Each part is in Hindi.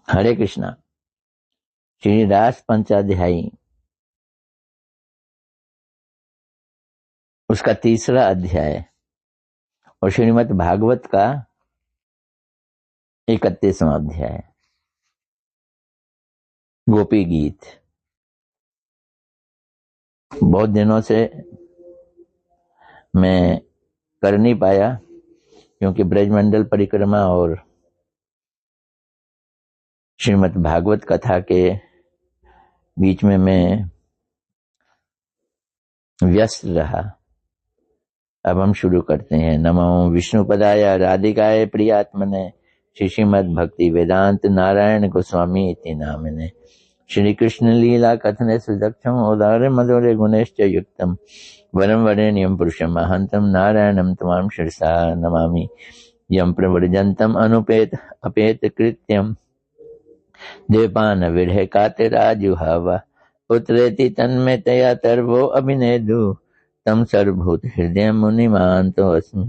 हरे कृष्णा। श्रीदास पंचाध्यायी उसका 3रा अध्याय और श्रीमद् भागवत का 31वां अध्याय। गोपी गीत। बहुत दिनों से मैं कर नहीं पाया क्योंकि ब्रजमंडल परिक्रमा और श्रीमद् भागवत कथा के बीच में मैं व्यस्त रहा। अब हम शुरू करते हैं। नमो विष्णुपदाय राधिकाय प्रियात्मने श्रीमद् भक्ति वेदांत नारायण गोस्वामी इति नामिने। श्री कृष्ण लीला कथने सुदक्षम उदारे मधुरे गुणेश्च युक्तम वरम वरेण्यम पुरुषम अहंतम नारायणम तमाम शिरसा नमामि। यम प्रव्रजंतम अनुपेत अपेत कृत्यम देवपान विरह कातिराजुहावा पुत्रेति तन्मे तया तर्वो अभिनेदु तम सर्वभूत हृदय मुनिमान्तो अस्मि।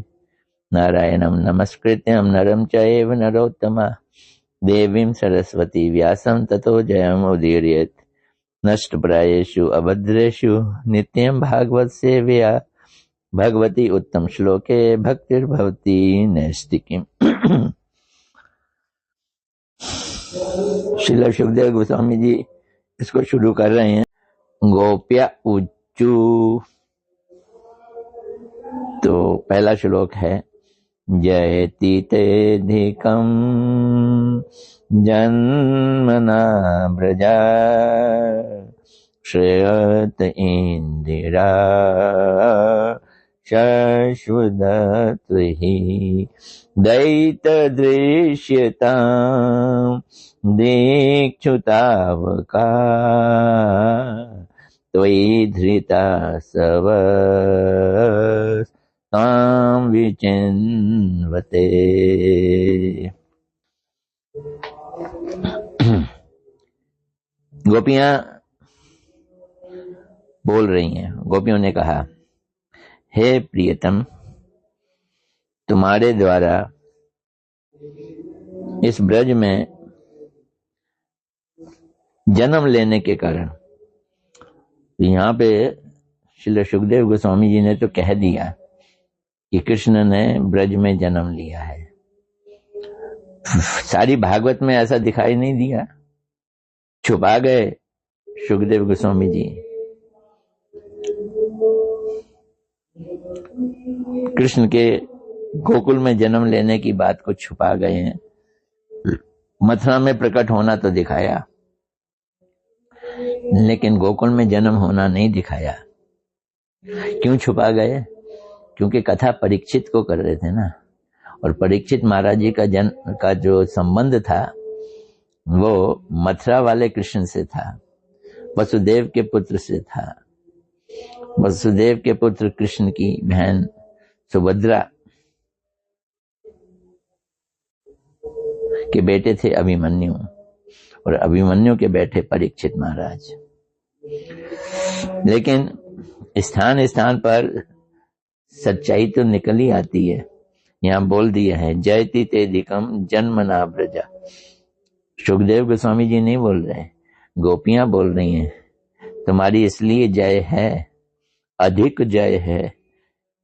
नारायणं नमस्कृत्यं नरं चैव नरोत्तमा देवीं सरस्वती व्यासं ततो जयमुदीरयेत्। नष्टप्रायेषु अभद्रेषु नित्यं भागवत सेवया भगवती उत्तम श्लोके भक्तिर्भवती नैष्टिकीम्। श्रील सुखदेव गोस्वामी जी इसको शुरू कर रहे हैं। गोप्या उच्चू। तो पहला श्लोक है जयति तेधिकं जन्मना ब्रजा श्रेयत इंदिरा शश्वदत्हि दैत दृश्यतां दीक्षुतावका त्वयि धृता सवस् तां विचिन्वते। गोपियां बोल रही हैं। गोपियों ने कहा, हे प्रियतम, तुम्हारे द्वारा इस ब्रज में जन्म लेने के कारण, यहाँ पे श्री सुखदेव गोस्वामी जी ने तो कह दिया कि कृष्ण ने ब्रज में जन्म लिया है। सारी भागवत में ऐसा दिखाई नहीं दिया, छुपा गए सुखदेव गोस्वामी जी। कृष्ण के गोकुल में जन्म लेने की बात को छुपा गए हैं। मथुरा में प्रकट होना तो दिखाया, लेकिन गोकुल में जन्म होना नहीं दिखाया। क्यों छुपा गए? क्योंकि कथा परीक्षित को कर रहे थे ना, और परीक्षित महाराज जी का जो संबंध था वो मथुरा वाले कृष्ण से था, वसुदेव के पुत्र से था। वसुदेव के पुत्र कृष्ण की बहन सुभद्रा के बेटे थे अभिमन्यु, और अभिमन्यु के बेटे परीक्षित महाराज। लेकिन स्थान स्थान पर सच्चाई तो निकल ही आती है। यहाँ बोल दिया है जयति तेधिकम जन्मना ब्रजा। सुखदेव गोस्वामी जी नहीं बोल रहे, गोपियां बोल रही हैं, तुम्हारी इसलिए जय है, अधिक जय है,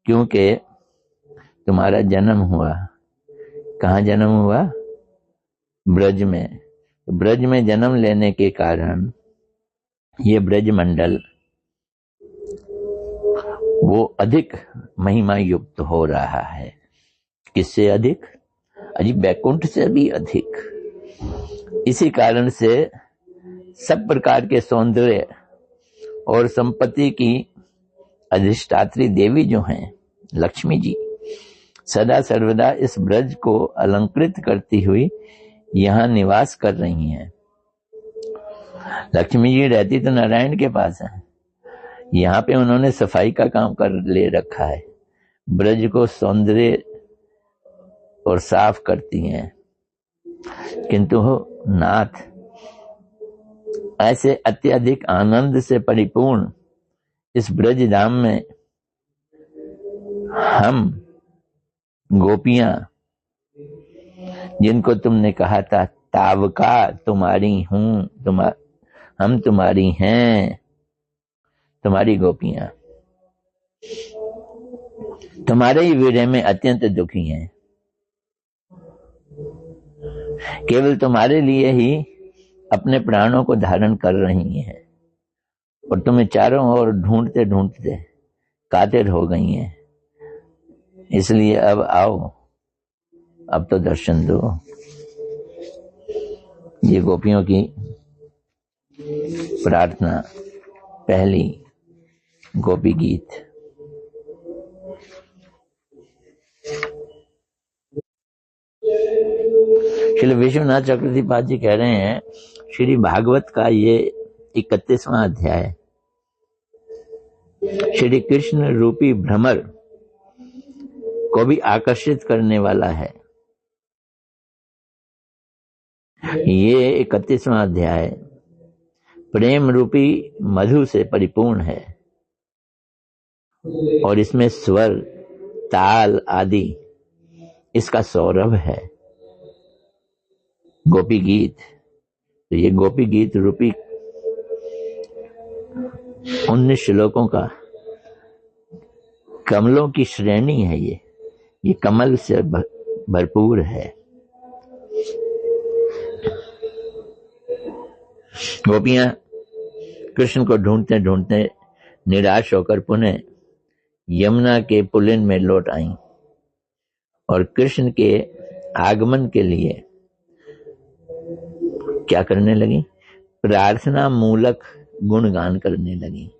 क्योंकि तुम्हारा जन्म हुआ। कहाँ जन्म हुआ? ब्रज में। ब्रज में जन्म लेने के कारण ये ब्रज मंडल वो अधिक महिमा युक्त हो रहा है। किससे अधिक? अजी बैकुंठ से भी अधिक। इसी कारण से सब प्रकार के सौंदर्य और संपत्ति की अधिष्ठात्री देवी जो हैं लक्ष्मी जी, सदा सर्वदा इस ब्रज को अलंकृत करती हुई यहाँ निवास कर रही हैं। लक्ष्मी जी रहती तो नारायण के पास है, यहाँ पे उन्होंने सफाई का काम कर ले रखा है। ब्रज को सौंदर्य और साफ करती हैं। किंतु नाथ ऐसे अत्यधिक आनंद से परिपूर्ण इस ब्रज धाम में हम गोपियां, जिनको तुमने कहा था तावका तुम्हारी हूं, हम तुम्हारी हैं, तुम्हारी गोपियां तुम्हारे ही विरह में अत्यंत दुखी हैं। केवल तुम्हारे लिए ही अपने प्राणों को धारण कर रही हैं और तुम्हें चारों ओर ढूंढते ढूंढते कातिर हो गई हैं। इसलिए अब आओ, अब तो दर्शन दो। ये गोपियों की प्रार्थना, पहली गोपी गीत। श्री विश्वनाथ चक्रवर्ती पाद जी कह रहे हैं, श्री भागवत का ये 31वां अध्याय श्री कृष्ण रूपी भ्रमर को भी आकर्षित करने वाला है। ये 31वां अध्याय प्रेम रूपी मधु से परिपूर्ण है और इसमें स्वर, ताल आदि इसका सौरभ है। गोपी गीत, तो ये गोपी गीत रूपी 19 श्लोकों का कमलों की श्रेणी है। ये कमल से भरपूर है। गोपियां कृष्ण को ढूंढते ढूंढते निराश होकर पुनः यमुना के पुलिन में लौट आईं और कृष्ण के आगमन के लिए क्या करने लगी? प्रार्थना मूलक गुणगान करने लगी।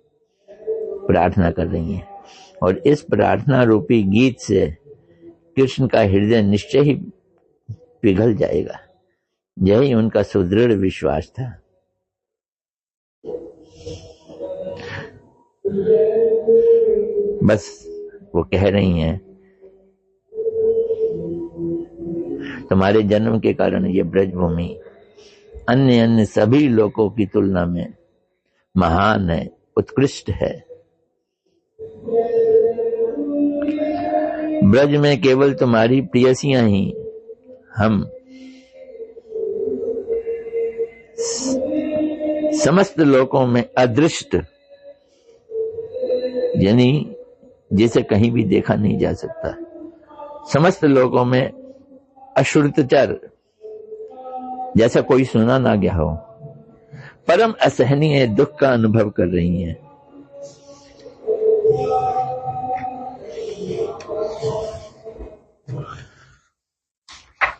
प्रार्थना कर रही हैं और इस प्रार्थना रूपी गीत से कृष्ण का हृदय निश्चय ही पिघल जाएगा। यही उनका सुदृढ़ विश्वास था। बस वो कह रही हैं, तुम्हारे जन्म के कारण ये ब्रजभूमि अन्य सभी लोगों की तुलना में महान है, उत्कृष्ट है। ब्रज में केवल तुम्हारी प्रियसियां ही हम समस्त लोकों में अदृष्ट, यानी जिसे कहीं भी देखा नहीं जा सकता, समस्त लोगों में अश्रुतचर, जैसा कोई सुना ना गया हो, परम असहनीय दुख का अनुभव कर रही हैं।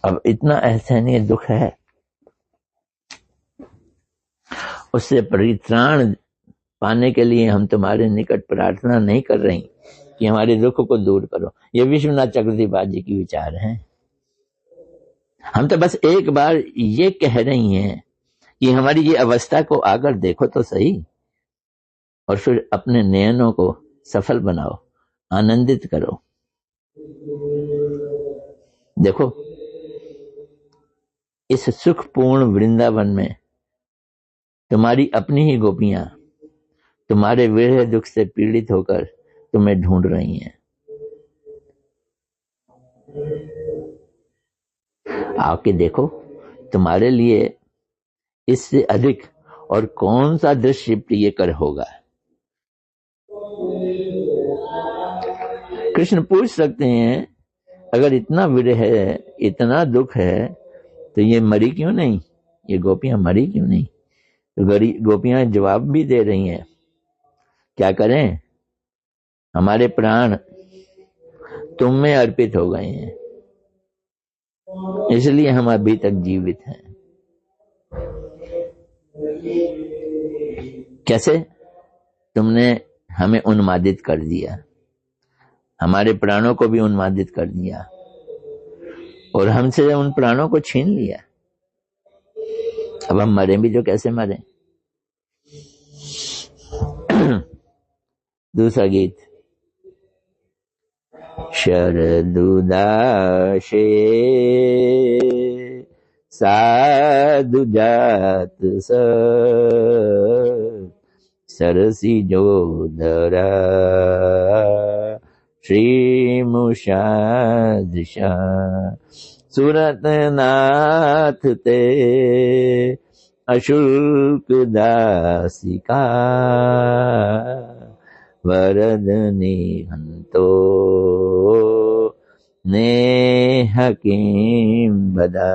अब इतना असहनीय दुख है, उससे परित्राण पाने के लिए हम तुम्हारे निकट प्रार्थना नहीं कर रही कि हमारे दुख को दूर करो। ये विश्वनाथ चक्रवर्ती पाद जी की विचार हैं। हम तो बस एक बार ये कह रही हैं कि हमारी ये अवस्था को आकर देखो तो सही और फिर अपने नयनों को सफल बनाओ, आनंदित करो। देखो, इस सुखपूर्ण वृंदावन में तुम्हारी अपनी ही गोपियां तुम्हारे विरह दुख से पीड़ित होकर तुम्हें ढूंढ रही हैं। आके देखो, तुम्हारे लिए इससे अधिक और कौन सा दृश्य प्रियकर होगा। कृष्ण पूछ सकते हैं, अगर इतना विरह है, इतना दुख है, तो ये मरी क्यों नहीं? ये गोपियां मरी क्यों नहीं? तो गोपियां जवाब भी दे रही हैं, क्या करें, हमारे प्राण तुम में अर्पित हो गए हैं, इसलिए हम अभी तक जीवित हैं। कैसे? तुमने हमें उन्मादित कर दिया, हमारे प्राणों को भी उन्मादित कर दिया और हमसे उन प्राणों को छीन लिया। अब हम मरें भी तो कैसे मरें? दूसरा गीत, शरदुदाशे साधु जात सरसी जोधरा श्रीमुषादृशा सूरत नाथ ते अशुल्क दासिका वरद निहंतो ने हकीम बदा।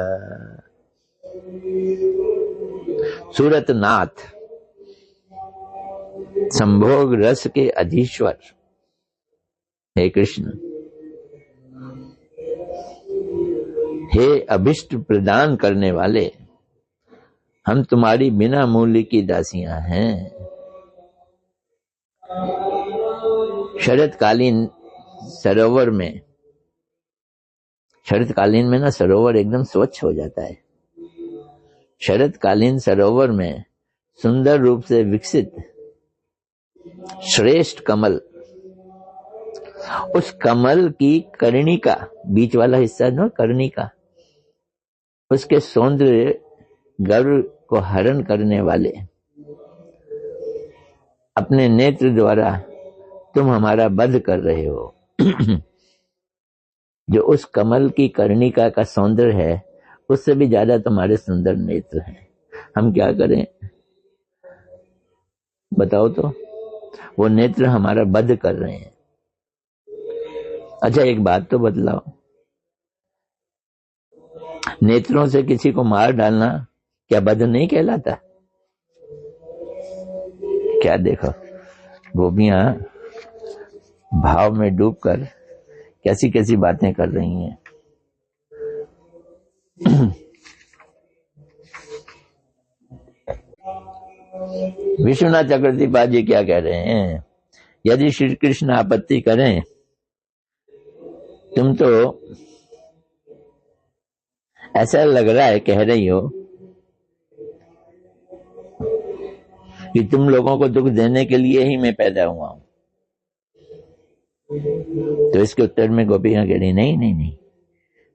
सूरत नाथ संभोग रस के अधीश्वर, हे कृष्ण, हे अभिष्ट प्रदान करने वाले, हम तुम्हारी बिना मूल्य की दासियां हैं। शरतकालीन सरोवर में, शरतकालीन में ना सरोवर एकदम स्वच्छ हो जाता है। शरतकालीन सरोवर में सुंदर रूप से विकसित श्रेष्ठ कमल, उस कमल की कर्णिका, बीच वाला हिस्सा जो कर्णिका, उसके सौंदर्य गर्व को हरण करने वाले अपने नेत्र द्वारा तुम हमारा वध कर रहे हो। जो उस कमल की कर्णिका का सौंदर्य है, उससे भी ज्यादा तुम्हारे सुंदर नेत्र हैं। हम क्या करें बताओ तो? वो नेत्र हमारा वध कर रहे हैं। अच्छा एक बात तो बतलाओ, नेत्रों से किसी को मार डालना क्या वध नहीं कहलाता? क्या देखो गोपियां भाव में डूबकर कैसी कैसी बातें कर रही हैं। विश्वनाथ चक्रवर्ती पाद जी क्या कह रहे हैं? यदि श्री कृष्ण आपत्ति करें, तुम तो ऐसा लग रहा है कह रही हो कि तुम लोगों को दुख देने के लिए ही मैं पैदा हुआ हूं। तो इसके उत्तर में गोपियां कह रही नहीं नहीं नहीं,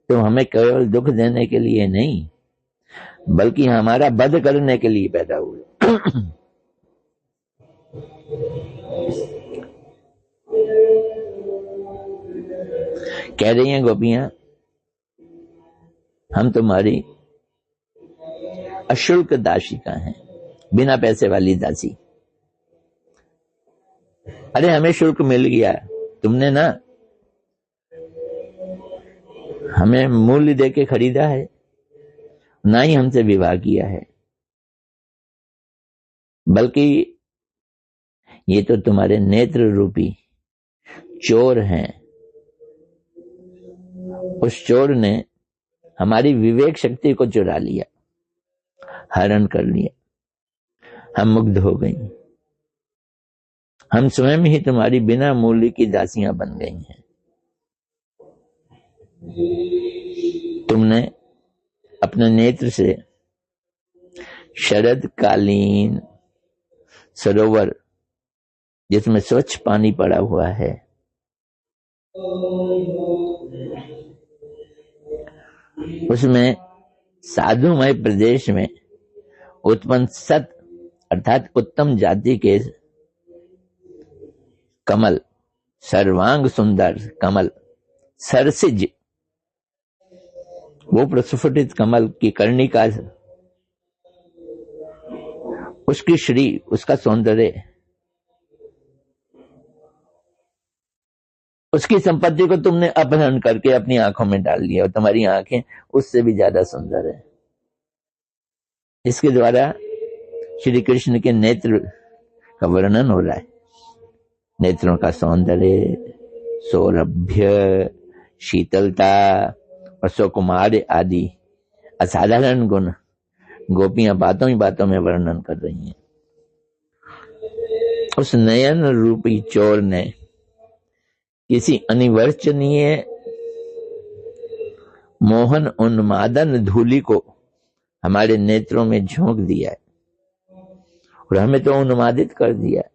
तुम हमें केवल दुख देने के लिए नहीं बल्कि हमारा वध करने के लिए पैदा हुए। कह रही हैं गोपियां, हम तुम्हारी अशुल्क दासिका हैं, बिना पैसे वाली दासी। अरे हमें शुल्क मिल गया, तुमने ना हमें मूल्य देके खरीदा है, ना ही हमसे विवाह किया है, बल्कि ये तो तुम्हारे नेत्र रूपी चोर हैं। उस चोर ने हमारी विवेक शक्ति को चुरा लिया, हरण कर लिया, हम मुग्ध हो गई। हम स्वयं ही तुम्हारी बिना मूल्य की दासियां बन गई हैं। तुमने अपने नेत्र से शरदकालीन सरोवर जिसमें स्वच्छ पानी पड़ा हुआ है, उसमें साधुमय प्रदेश में उत्पन्न सत अर्थात उत्तम जाति के कमल, सर्वांग सुंदर कमल, सरसिज, वो प्रस्फुटित कमल की कर्णिका, उसकी श्री, उसका सौंदर्य, उसकी संपत्ति को तुमने अपहरण करके अपनी आंखों में डाल लिया और तुम्हारी आंखें उससे भी ज्यादा सुंदर है। इसके द्वारा श्री कृष्ण के नेत्र का वर्णन हो रहा है। नेत्रों का सौंदर्य, सौरभ्य, शीतलता और सुकुमार आदि असाधारण गुण गोपियां बातों ही बातों में वर्णन कर रही हैं। उस नयन रूपी चोर ने किसी अनिवर्चनीय मोहन उन्मादन धूलि को हमारे नेत्रों में झोंक दिया है और हमें तो उन्मादित कर दिया है,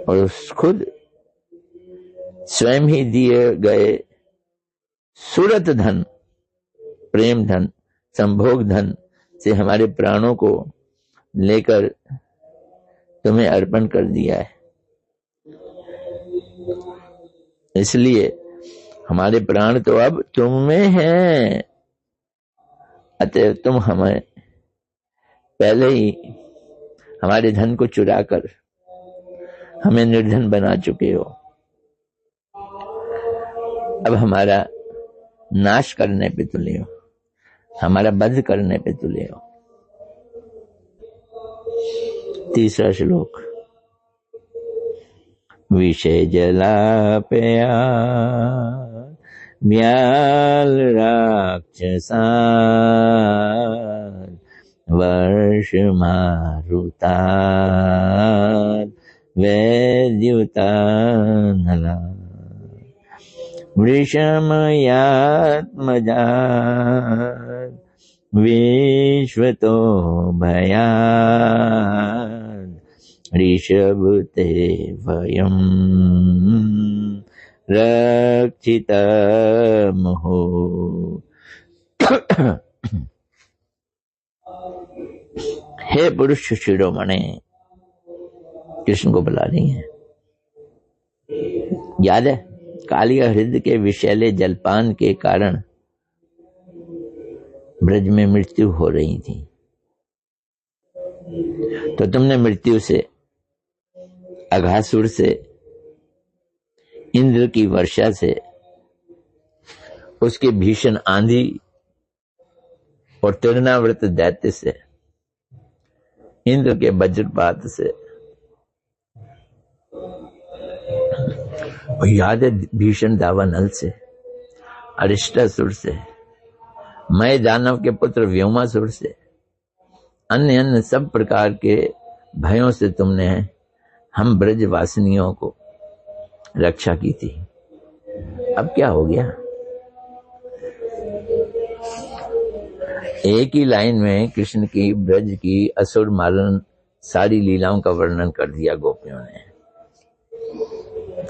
और खुद स्वयं ही दिए गए सूरत धन, प्रेम धन, संभोग धन से हमारे प्राणों को लेकर तुम्हें अर्पण कर दिया है। इसलिए हमारे प्राण तो अब तुम में हैं, अतः तुम हमें पहले ही हमारे धन को चुरा कर हमें निर्धन बना चुके हो। अब हमारा नाश करने पे तुले हो, हमारा वध करने पे तुले हो। तीसरा श्लोक। विषय जलापया म्याल राक्षसा वर्ष मारुता वैद्युतानला वृषमयात्मजा विश्वतो भयात् ऋषभते वयं रक्षितमहो। हे पुरुष शिरोमणि, कृष्ण को बुला रही हैं। याद है कालिया हृदय के विषैले जलपान के कारण ब्रज में मृत्यु हो रही थी, तो तुमने मृत्यु से, अघासुर से, इंद्र की वर्षा से, उसके भीषण आंधी और तृणावृत दैत्य से, इंद्र के वज्रपात से, और याद है भीषण दावानल से, अरिष्टासुर से, मय दानव के पुत्र व्योमासुर से, अन्य सब प्रकार के भयों से तुमने हम ब्रजवासिनियों को रक्षा की थी। अब क्या हो गया? एक ही लाइन में कृष्ण की ब्रज की असुर मारण सारी लीलाओं का वर्णन कर दिया गोपियों ने।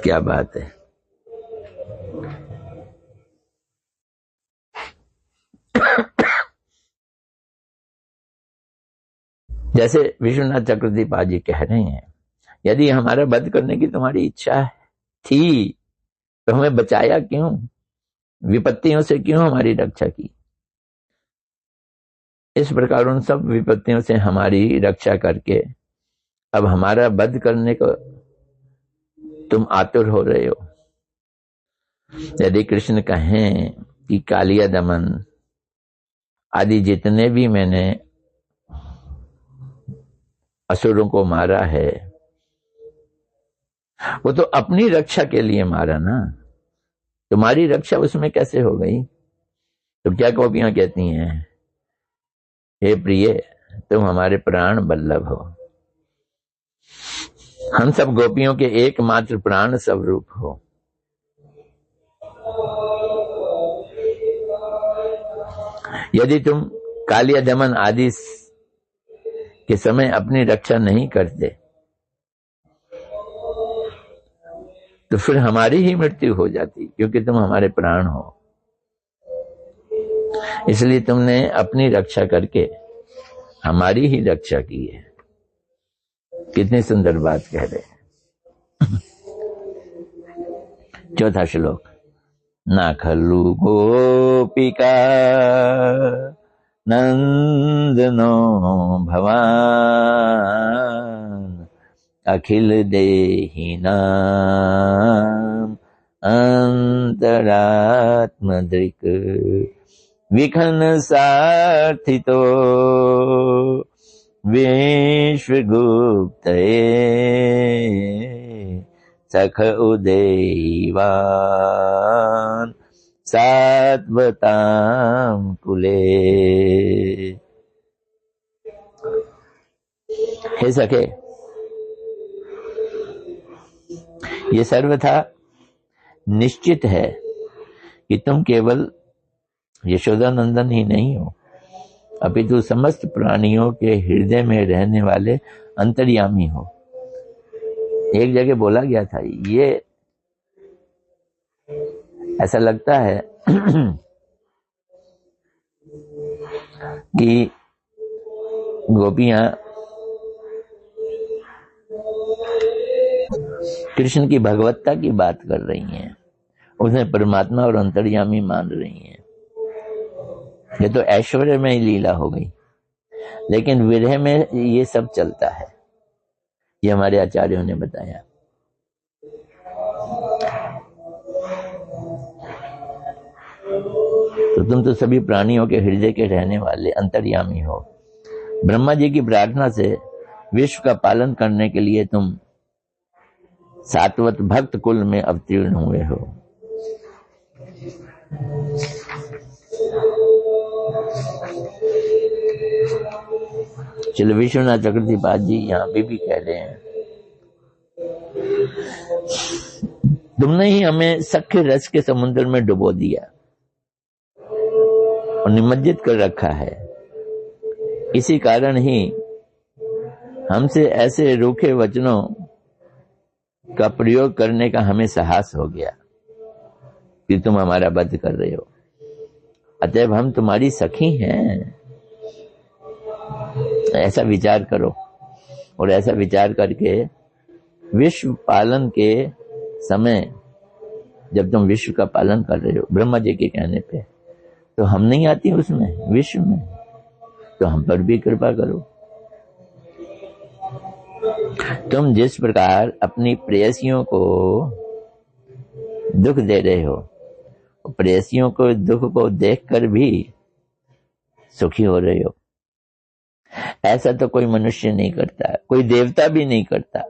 क्या बात है। जैसे विश्वनाथ चक्रवर्ती पाजी कह रहे हैं, यदि हमारा वध करने की तुम्हारी इच्छा थी तो हमें बचाया क्यों? विपत्तियों से क्यों हमारी रक्षा की? इस प्रकार उन सब विपत्तियों से हमारी रक्षा करके अब हमारा वध करने को तुम आतुर हो रहे हो। यदि कृष्ण कहें कि कालिया दमन आदि जितने भी मैंने असुरों को मारा है, वो तो अपनी रक्षा के लिए मारा ना, तुम्हारी रक्षा उसमें कैसे हो गई? तो क्या गोपियां कहती हैं, हे प्रिय तुम हमारे प्राण बल्लभ हो, हम सब गोपियों के एकमात्र प्राण स्वरूप हो। यदि तुम कालिया दमन आदि के समय अपनी रक्षा नहीं करते तो फिर हमारी ही मृत्यु हो जाती, क्योंकि तुम हमारे प्राण हो। इसलिए तुमने अपनी रक्षा करके हमारी ही रक्षा की है। कितनी सुंदर बात कह रहे हैं। चौथा श्लोक। ना खलु गोपिका नंदनो भवान अखिल देहिनाम अंतरात्मदृक् विखन सार्थितो विश्वगुप्तये सख उदेवान सात्वताम कुले। हे सखे, ये सर्वथा निश्चित है कि तुम केवल यशोदानंदन ही नहीं हो, अपितु समस्त प्राणियों के हृदय में रहने वाले अंतर्यामी हो। एक जगह बोला गया था, ये ऐसा लगता है कि गोपियां कृष्ण की भगवत्ता की बात कर रही हैं उन्हें परमात्मा और अंतर्यामी मान रही हैं। ये तो ऐश्वर्य में ही लीला हो गई, लेकिन विरह में ये सब चलता है, ये हमारे आचार्यों ने बताया। तो तुम तो सभी प्राणियों के हृदय के रहने वाले अंतर्यामी हो। ब्रह्मा जी की प्रार्थना से विश्व का पालन करने के लिए तुम सात्वत भक्त कुल में अवतीर्ण हुए हो। चलो विश्वनाथ चक्रवर्ती जी यहाँ पे भी कह रहे हैं, तुमने ही हमें सख्य रस के समुद्र में डुबो दिया और निमज्जित कर रखा है। इसी कारण ही हमसे ऐसे रूखे वचनों का प्रयोग करने का हमें साहस हो गया कि तुम हमारा वध कर रहे हो। अतएव हम तुम्हारी सखी हैं, ऐसा विचार करो। और ऐसा विचार करके विश्व पालन के समय जब तुम विश्व का पालन कर रहे हो ब्रह्मा जी के कहने पे, तो हम नहीं आती उसमें विश्व में, तो हम पर भी कृपा करो। तुम जिस प्रकार अपनी प्रेयसियों को दुख दे रहे हो, प्रेयसियों को दुख को देखकर भी सुखी हो रहे हो, ऐसा तो कोई मनुष्य नहीं करता, कोई देवता भी नहीं करता,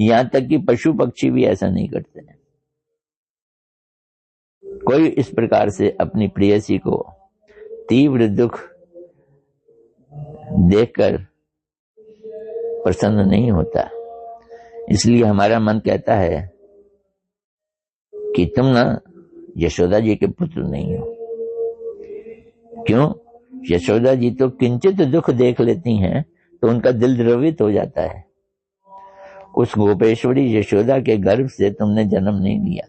यहां तक कि पशु पक्षी भी ऐसा नहीं करते। कोई इस प्रकार से अपनी प्रेयसी को तीव्र दुख देखकर प्रसन्न नहीं होता। इसलिए हमारा मन कहता है कि तुम ना यशोदा जी के पुत्र नहीं हो। क्यों? यशोदा जी तो किंचित दुख देख लेती हैं तो उनका दिल द्रवित हो जाता है। उस गोपेश्वरी यशोदा के गर्भ से तुमने जन्म नहीं लिया।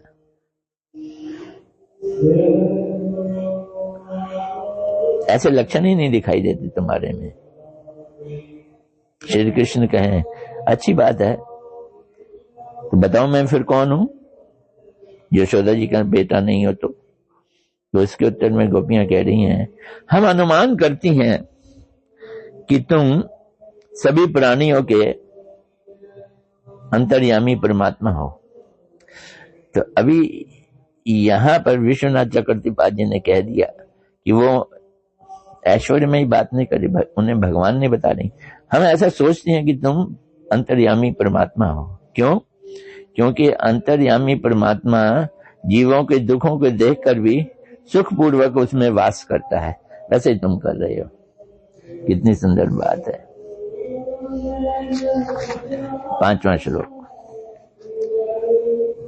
ऐसे लक्षण ही नहीं दिखाई देते तुम्हारे में। श्री कृष्ण कहें अच्छी बात है, तो बताओ मैं फिर कौन हूं? यशोदा जी का बेटा नहीं हो तो इसके उत्तर में गोपियां कह रही हैं, हम अनुमान करती हैं कि तुम सभी प्राणियों के अंतर्यामी परमात्मा हो। तो अभी यहां पर विश्वनाथ चक्रवर्ती जी ने कह दिया कि वो ऐश्वर्य में ही बात नहीं करी, उन्हें भगवान ने बता रही। हम ऐसा सोचते हैं कि तुम अंतर्यामी परमात्मा हो। क्यों? क्योंकि अंतर्यामी परमात्मा जीवों के दुखों को देखकर भी सुखपूर्वक उसमें वास करता है, वैसे ही तुम कर रहे हो। कितनी सुंदर बात है। 5वां श्लोक।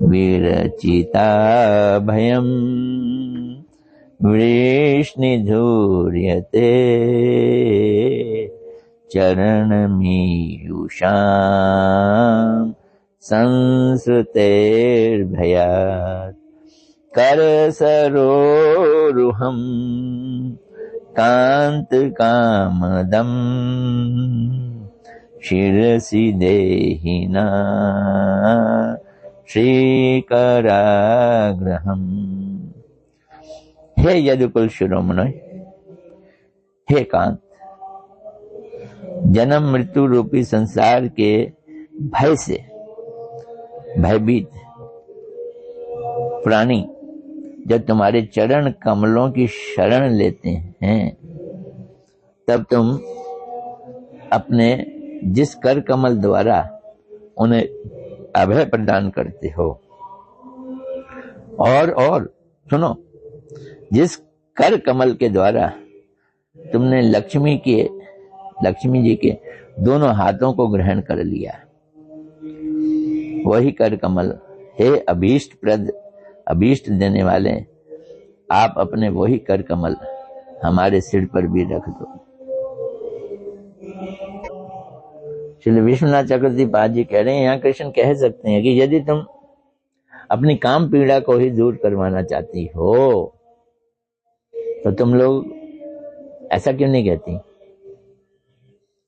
वीरचिता भयम वृष्णिधूर्यते चरणमीयुषाम् संसृतेर्भयात् करसरोरुहम् कान्तकामदम् शिरसि देहिना श्रीकराग्रहम्। हे यदुकुल शिरोमणि, हे कांत, जन्म मृत्यु रूपी संसार के भय से भयभीत प्राणी जब तुम्हारे चरण कमलों की शरण लेते हैं, तब तुम अपने जिस कर कमल द्वारा उन्हें अभय प्रदान करते हो, और सुनो, जिस कर कमल के द्वारा तुमने लक्ष्मी जी के दोनों हाथों को ग्रहण कर लिया, वही कर कमल, हे अभीष्ट प्रद, अभीष्ट देने वाले, आप अपने वही कर कमल हमारे सिर पर भी रख दो। श्री विश्वनाथ चक्रवर्ती जी कह रहे हैं, यहाँ कृष्ण कह सकते हैं कि यदि तुम अपनी काम पीड़ा को ही दूर करवाना चाहती हो तो तुम लोग ऐसा क्यों नहीं कहती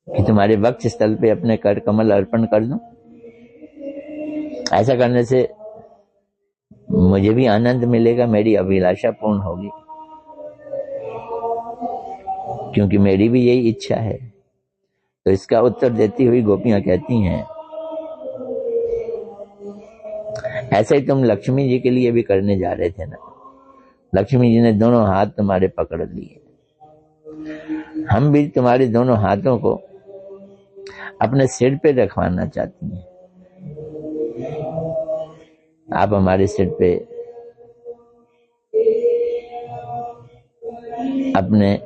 कि तुम्हारे वक्ष स्थल पे अपने कर कमल अर्पण कर दो? ऐसा करने से मुझे भी आनंद मिलेगा, मेरी अभिलाषा पूर्ण होगी, क्योंकि मेरी भी यही इच्छा है। तो इसका उत्तर देती हुई गोपियां कहती हैं, ऐसे ही तुम लक्ष्मी जी के लिए भी करने जा रहे थे ना। लक्ष्मी जी ने दोनों हाथ तुम्हारे पकड़ लिए, हम भी तुम्हारे दोनों हाथों को अपने सिर पे रखवाना चाहती हैं। आप हमारे सिर पे अपने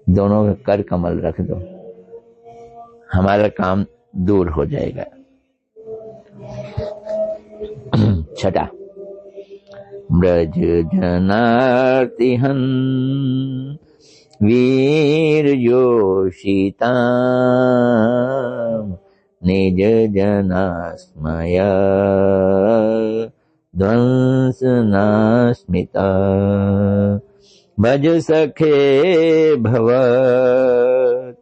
दोनों कर कमल रख दो, हमारा काम दूर हो जाएगा। छठा, ब्रज जनार्तिहन वीर योषिता निज जनास्मय ध्वंसनास्मिता भज सखे भवत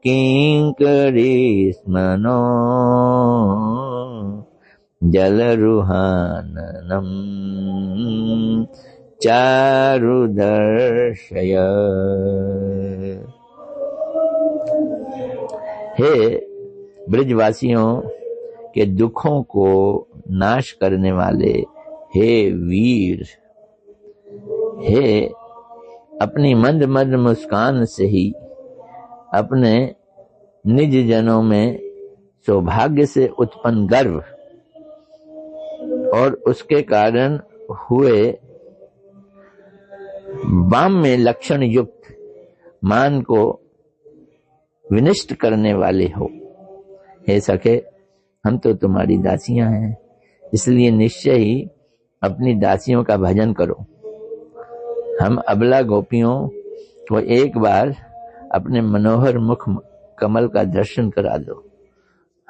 किंकरी स्मनो जलरुहाननम चारुदर्शय। हे ब्रजवासियों के दुखों को नाश करने वाले, हे वीर, हे अपनी मंद मंद मुस्कान से ही अपने निज जनों में सौभाग्य से उत्पन्न गर्व और उसके कारण हुए वाम में लक्षण युक्त मान को विनष्ट करने वाले हो। हे सखे, हम तो तुम्हारी दासियां हैं, इसलिए निश्चय ही अपनी दासियों का भजन करो। हम अबला गोपियों को एक बार अपने मनोहर मुख कमल का दर्शन करा दो,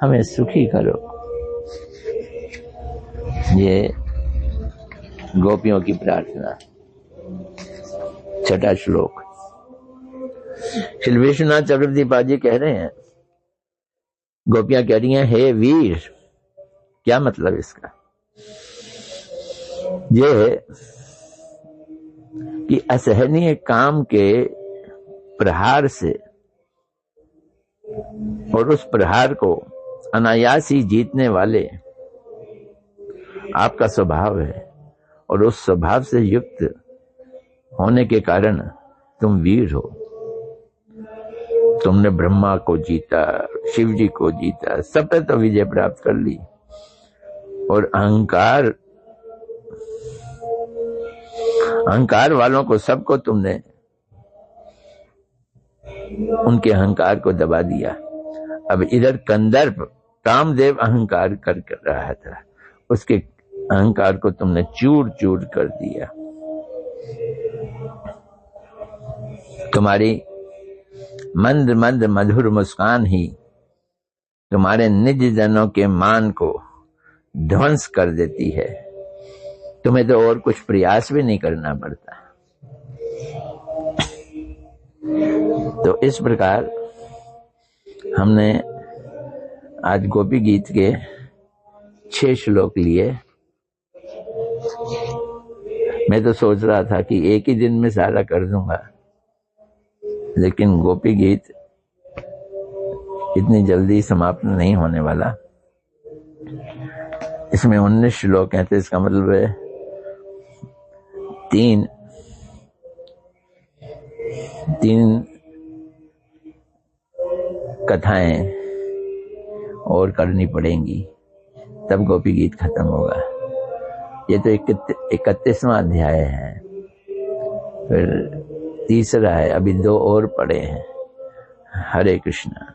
हमें सुखी करो। ये गोपियों की प्रार्थना। छठा श्लोक। श्री विश्वनाथ चक्रवर्ती पाद जी कह रहे हैं, गोपियां कह रही हैं, हे वीर। क्या मतलब इसका? ये कि असहनीय काम के प्रहार से और उस प्रहार को अनायास ही जीतने वाले आपका स्वभाव है, और उस स्वभाव से युक्त होने के कारण तुम वीर हो। तुमने ब्रह्मा को जीता, शिव जी को जीता, सब पे तो विजय प्राप्त कर ली, और अहंकार वालों को सबको तुमने उनके अहंकार को दबा दिया। अब इधर कंदर्प कामदेव अहंकार कर रहा था, उसके अहंकार को तुमने चूर चूर कर दिया। तुम्हारी मंद मंद मधुर मुस्कान ही तुम्हारे निज जनों के मान को ध्वंस कर देती है। तुम्हें तो और कुछ प्रयास भी नहीं करना पड़ता। तो इस प्रकार हमने आज गोपी गीत के 6 श्लोक लिए। मैं तो सोच रहा था कि एक ही दिन में सारा कर दूंगा, लेकिन गोपी गीत इतनी जल्दी समाप्त नहीं होने वाला। इसमें 19 श्लोक हैं, तो इसका मतलब है 3 कथाएं और करनी पड़ेंगी, तब गोपी गीत खत्म होगा। ये तो 31वां अध्याय है, फिर तीसरा है, अभी 2 और पड़े हैं। हरे कृष्णा।